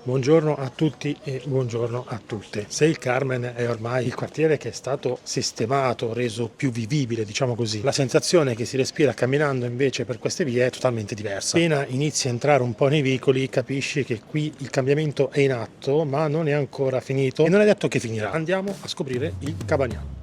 Buongiorno a tutti e buongiorno a tutte. Se il Carmen è ormai il quartiere che è stato sistemato, reso più vivibile, diciamo così, la sensazione che si respira camminando invece per queste vie è totalmente diversa. Appena inizi a entrare un po' nei vicoli, capisci che qui il cambiamento è in atto, ma non è ancora finito e non è detto che finirà. Andiamo a scoprire il Cabagnano.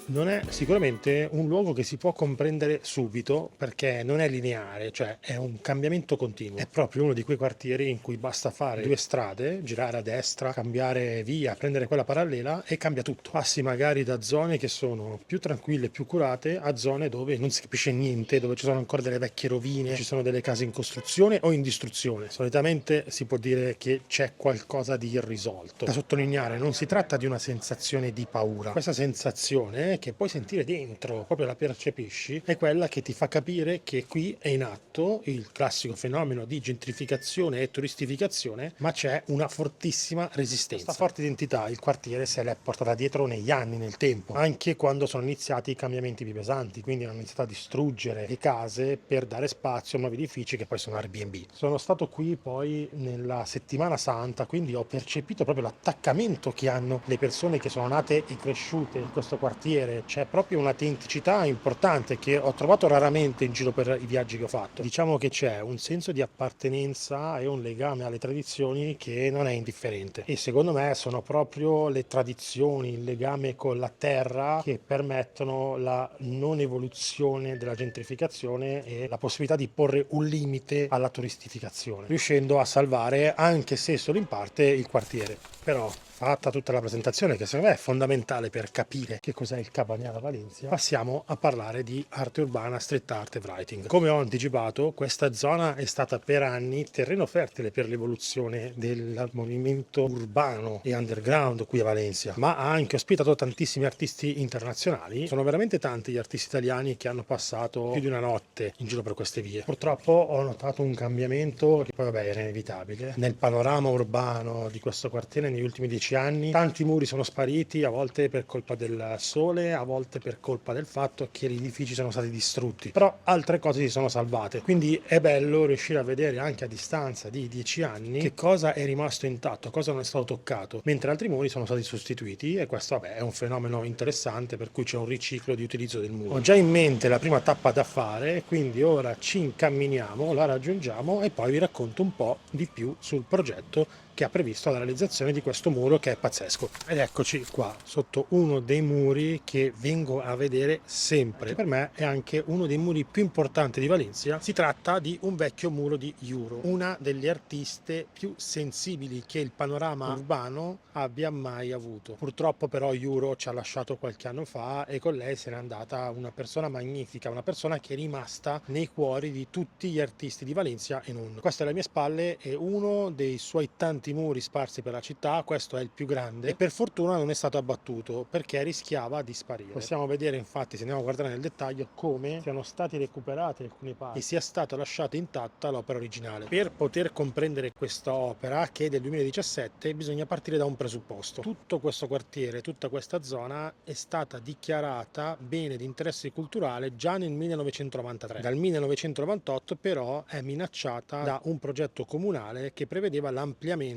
Non è sicuramente un luogo che si può comprendere subito perché non è lineare, cioè è un cambiamento continuo. È proprio uno di quei quartieri in cui basta fare due strade, girare a destra, cambiare via, prendere quella parallela e cambia tutto. Passi magari da zone che sono più tranquille, più curate, a zone dove non si capisce niente, dove ci sono ancora delle vecchie rovine, ci sono delle case in costruzione o in distruzione. Solitamente si può dire che c'è qualcosa di irrisolto. Da sottolineare, non si tratta di una sensazione di paura. Questa sensazione che puoi sentire dentro, proprio la percepisci, è quella che ti fa capire che qui è in atto il classico fenomeno di gentrificazione e turistificazione, ma c'è una fortissima resistenza. Questa forte identità il quartiere se l'è portata dietro negli anni, nel tempo, anche quando sono iniziati i cambiamenti più pesanti, quindi hanno iniziato a distruggere le case per dare spazio a nuovi edifici che poi sono Airbnb. Sono stato qui poi nella settimana santa, quindi ho percepito proprio l'attaccamento che hanno le persone che sono nate e cresciute in questo quartiere. C'è proprio un'autenticità importante che ho trovato raramente in giro per i viaggi che ho fatto. Diciamo che c'è un senso di appartenenza e un legame alle tradizioni che non è indifferente, e secondo me sono proprio le tradizioni, il legame con la terra che permettono la non evoluzione della gentrificazione e la possibilità di porre un limite alla turistificazione, riuscendo a salvare, anche se solo in parte, il quartiere. Però, fatta tutta la presentazione, che secondo me è fondamentale per capire che cos'è il Cabagnano Valencia, passiamo a parlare di arte urbana, street art e writing. Come ho anticipato, questa zona è stata per anni terreno fertile per l'evoluzione del movimento urbano e underground qui a Valencia, ma ha anche ospitato tantissimi artisti internazionali. Sono veramente tanti gli artisti italiani che hanno passato più di una notte in giro per queste vie. Purtroppo ho notato un cambiamento che poi vabbè era inevitabile nel panorama urbano di questo quartiere negli ultimi 10 anni. Tanti muri sono spariti, a volte per colpa del sole, a volte per colpa del fatto che gli edifici sono stati distrutti, però altre cose si sono salvate, quindi è bello riuscire a vedere anche a distanza di 10 anni che cosa è rimasto intatto, cosa non è stato toccato, mentre altri muri sono stati sostituiti, e questo vabbè è un fenomeno interessante, per cui c'è un riciclo di utilizzo del muro. Ho già in mente la prima tappa da fare, quindi ora ci incamminiamo, la raggiungiamo e poi vi racconto un po' di più sul progetto che ha previsto la realizzazione di questo muro, che è pazzesco. Ed eccoci qua, sotto uno dei muri che vengo a vedere sempre. Per me è anche uno dei muri più importanti di Valencia. Si tratta di un vecchio muro di Juro, una delle artiste più sensibili che il panorama urbano abbia mai avuto. Purtroppo però Juro ci ha lasciato qualche anno fa e con lei se n'è andata una persona magnifica, una persona che è rimasta nei cuori di tutti gli artisti di Valencia e non. Questo alle mie spalle è uno dei suoi tanti muri sparsi per la città, questo è il più grande e per fortuna non è stato abbattuto perché rischiava di sparire. Possiamo vedere infatti, se andiamo a guardare nel dettaglio, come siano stati recuperati alcune parti e sia stata lasciata intatta l'opera originale. Per poter comprendere questa opera, che è del 2017, bisogna partire da un presupposto: tutto questo quartiere, tutta questa zona è stata dichiarata bene di interesse culturale già nel 1993. Dal 1998 però è minacciata da un progetto comunale che prevedeva l'ampliamento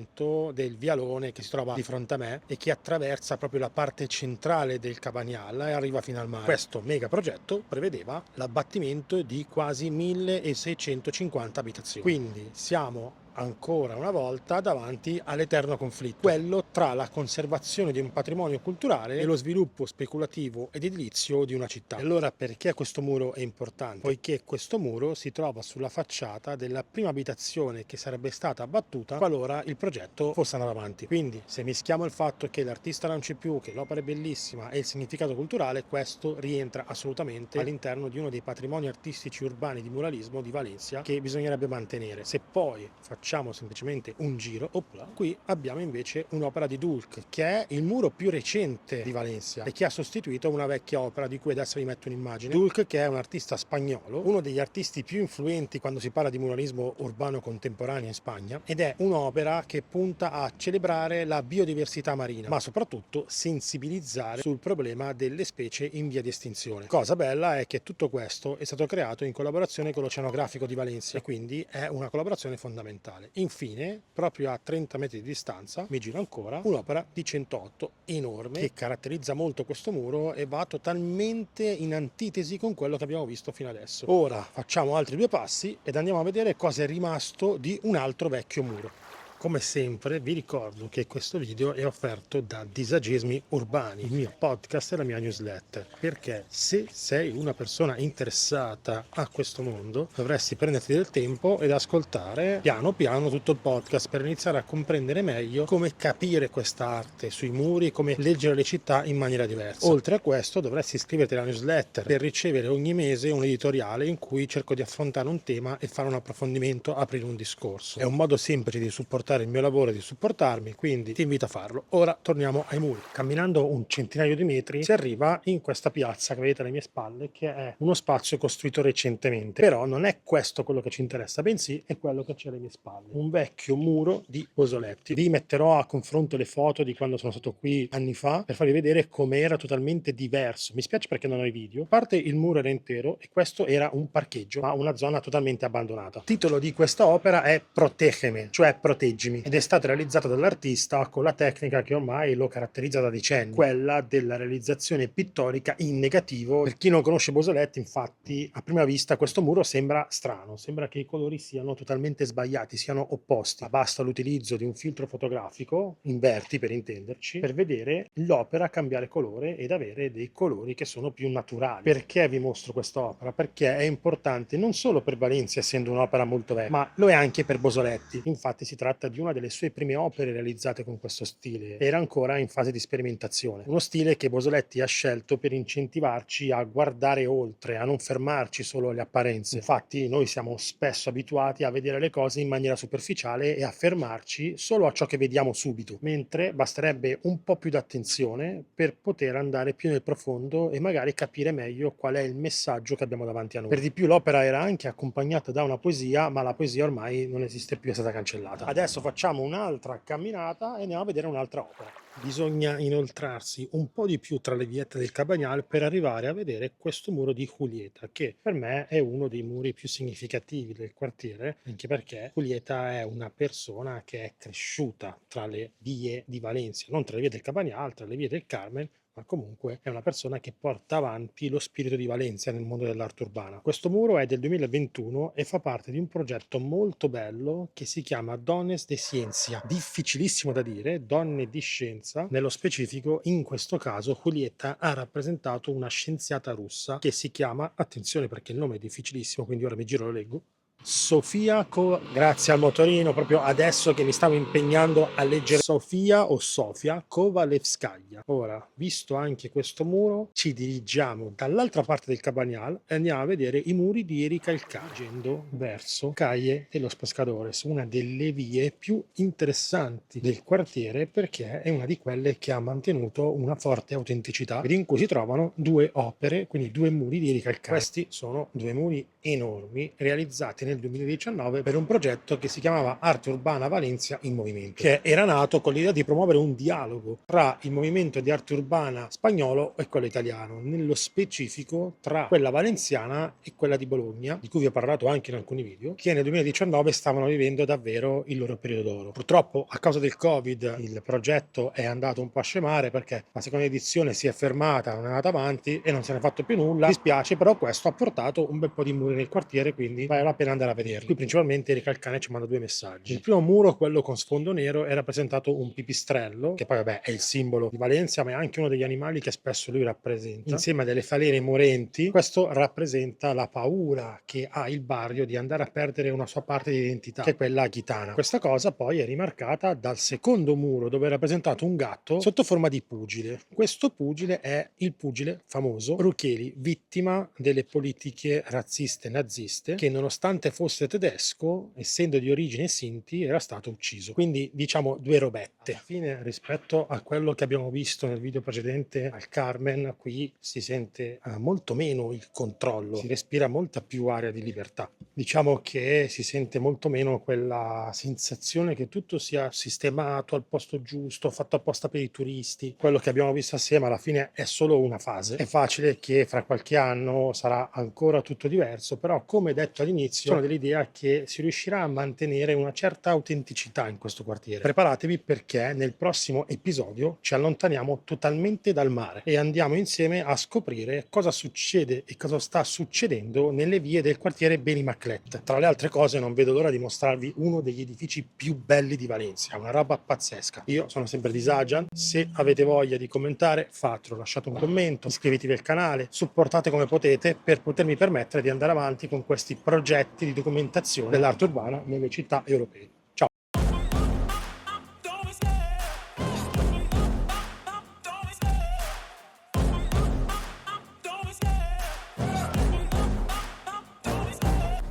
del vialone che si trova di fronte a me e che attraversa proprio la parte centrale del Cabagnal e arriva fino al mare. Questo mega progetto prevedeva l'abbattimento di quasi 1650 abitazioni. Quindi siamo ancora una volta davanti all'eterno conflitto, quello tra la conservazione di un patrimonio culturale e lo sviluppo speculativo ed edilizio di una città. E allora perché questo muro è importante? Poiché questo muro si trova sulla facciata della prima abitazione che sarebbe stata abbattuta qualora il progetto fosse andato avanti. Quindi se mischiamo il fatto che l'artista non c'è più, che l'opera è bellissima e il significato culturale, questo rientra assolutamente all'interno di uno dei patrimoni artistici urbani di muralismo di Valencia che bisognerebbe mantenere. Se poi facciamo facciamo semplicemente un giro. Opla. Qui abbiamo invece un'opera di Dulc, che è il muro più recente di Valencia e che ha sostituito una vecchia opera di cui adesso vi metto un'immagine. Dulc, che è un artista spagnolo, uno degli artisti più influenti quando si parla di muralismo urbano contemporaneo in Spagna, ed è un'opera che punta a celebrare la biodiversità marina, ma soprattutto sensibilizzare sul problema delle specie in via di estinzione. Cosa bella è che tutto questo è stato creato in collaborazione con l'Oceanografico di Valencia e quindi è una collaborazione fondamentale. Infine, proprio a 30 metri di distanza, mi giro ancora, un'opera di 108 enorme che caratterizza molto questo muro e va totalmente in antitesi con quello che abbiamo visto fino adesso. Ora facciamo altri 2 passi ed andiamo a vedere cosa è rimasto di un altro vecchio muro. Come sempre vi ricordo che questo video è offerto da Disagismi Urbani, il mio podcast e la mia newsletter, perché se sei una persona interessata a questo mondo dovresti prenderti del tempo ed ascoltare piano piano tutto il podcast per iniziare a comprendere meglio come capire questa arte sui muri e come leggere le città in maniera diversa. Oltre a questo dovresti iscriverti alla newsletter per ricevere ogni mese un editoriale in cui cerco di affrontare un tema e fare un approfondimento, aprire un discorso. È un modo semplice di supportare il mio lavoro e di supportarmi, quindi ti invito a farlo. Ora torniamo ai muri. Camminando un centinaio di metri si arriva in questa piazza che vedete alle mie spalle, che è uno spazio costruito recentemente, però non è questo quello che ci interessa, bensì è quello che c'è alle mie spalle, un vecchio muro di Bosoletti. Vi metterò a confronto le foto di quando sono stato qui anni fa per farvi vedere com'era totalmente diverso. Mi spiace perché non ho i video. A parte il muro era intero e questo era un parcheggio, ma una zona totalmente abbandonata. Il titolo di questa opera è Protégeme, cioè proteggimi, ed è stata realizzata dall'artista con la tecnica che ormai lo caratterizza da decenni, quella della realizzazione pittorica in negativo. Per chi non conosce Bosoletti, infatti, a prima vista questo muro sembra strano, sembra che i colori siano totalmente sbagliati, siano opposti, ma basta l'utilizzo di un filtro fotografico, inverti per intenderci, per vedere l'opera cambiare colore ed avere dei colori che sono più naturali. Perché vi mostro quest'opera? Perché è importante non solo per Valencia, essendo un'opera molto vecchia, ma lo è anche per Bosoletti. Infatti si tratta di una delle sue prime opere realizzate con questo stile. Era ancora in fase di sperimentazione. Uno stile che Bosoletti ha scelto per incentivarci a guardare oltre, a non fermarci solo alle apparenze. Infatti noi siamo spesso abituati a vedere le cose in maniera superficiale e a fermarci solo a ciò che vediamo subito, mentre basterebbe un po' più d'attenzione per poter andare più nel profondo e magari capire meglio qual è il messaggio che abbiamo davanti a noi. Per di più l'opera era anche accompagnata da una poesia, ma la poesia ormai non esiste più, è stata cancellata. Adesso facciamo un'altra camminata e andiamo a vedere un'altra opera. Bisogna inoltrarsi un po' di più tra le viette del Cabanyal per arrivare a vedere questo muro di Julieta, che per me è uno dei muri più significativi del quartiere, anche perché Julieta è una persona che è cresciuta tra le vie di Valencia, non tra le vie del Cabanyal, tra le vie del Carmen, ma comunque è una persona che porta avanti lo spirito di Valencia nel mondo dell'arte urbana. Questo muro è del 2021 e fa parte di un progetto molto bello che si chiama Dones de Ciencia. Difficilissimo da dire, donne di scienza. Nello specifico, in questo caso, Julieta ha rappresentato una scienziata russa che si chiama, attenzione perché il nome è difficilissimo, quindi ora mi giro e lo leggo, Sofia, grazie al motorino proprio adesso che mi stavo impegnando a leggere, Sofia o Sofia Kovalevskaya. Ora, visto anche questo muro, ci dirigiamo dall'altra parte del Cabanyal e andiamo a vedere i muri di Erika il Cagendo verso Calle de los Pescadores, una delle vie più interessanti del quartiere perché è una di quelle che ha mantenuto una forte autenticità ed in cui si trovano 2 opere, quindi 2 muri di Erika il Cagendo. Questi sono 2 muri enormi realizzati nel 2019 per un progetto che si chiamava Arte Urbana Valencia in Movimento, che era nato con l'idea di promuovere un dialogo tra il movimento di arte urbana spagnolo e quello italiano, nello specifico tra quella valenziana e quella di Bologna, di cui vi ho parlato anche in alcuni video, che nel 2019 stavano vivendo davvero il loro periodo d'oro. Purtroppo a causa del Covid il progetto è andato un po' a scemare perché la seconda edizione si è fermata, non è andata avanti e non se ne è fatto più nulla. Mi dispiace, però questo ha portato un bel po' di muri nel quartiere, quindi vale la pena andare a vederli. Qui principalmente Erika il Cane ci manda 2 messaggi. Il primo muro, quello con sfondo nero, è rappresentato un pipistrello, che poi vabbè è il simbolo di Valencia, ma è anche uno degli animali che spesso lui rappresenta, insieme a delle falene morenti. Questo rappresenta la paura che ha il barrio di andare a perdere una sua parte di identità, che è quella gitana. Questa cosa poi è rimarcata dal secondo muro, dove è rappresentato un gatto sotto forma di pugile. Questo pugile è il pugile famoso Rucheli, vittima delle politiche razziste proteste naziste che, nonostante fosse tedesco, essendo di origine Sinti, era stato ucciso. Quindi diciamo due robette. Alla fine, rispetto a quello che abbiamo visto nel video precedente al Carmen, qui si sente molto meno il controllo, si respira molta più aria di libertà. Diciamo che si sente molto meno quella sensazione che tutto sia sistemato al posto giusto, fatto apposta per i turisti. Quello che abbiamo visto assieme alla fine è solo una fase. È facile che fra qualche anno sarà ancora tutto diverso, però come detto all'inizio sono dell'idea che si riuscirà a mantenere una certa autenticità in questo quartiere. Preparatevi, perché nel prossimo episodio ci allontaniamo totalmente dal mare e andiamo insieme a scoprire cosa succede e cosa sta succedendo nelle vie del quartiere Beni Maclet. Tra le altre cose, non vedo l'ora di mostrarvi uno degli edifici più belli di Valencia, una roba pazzesca. Io sono sempre di Sajan, se avete voglia di commentare fatelo, lasciate un commento, iscrivetevi al canale, supportate come potete per potermi permettere di andare avanti con questi progetti di documentazione dell'arte urbana nelle città europee. Ciao!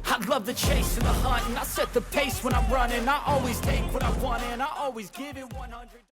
I love the chase and the hunt, and I set the pace when I'm running. I always take what I want and I always give it 100.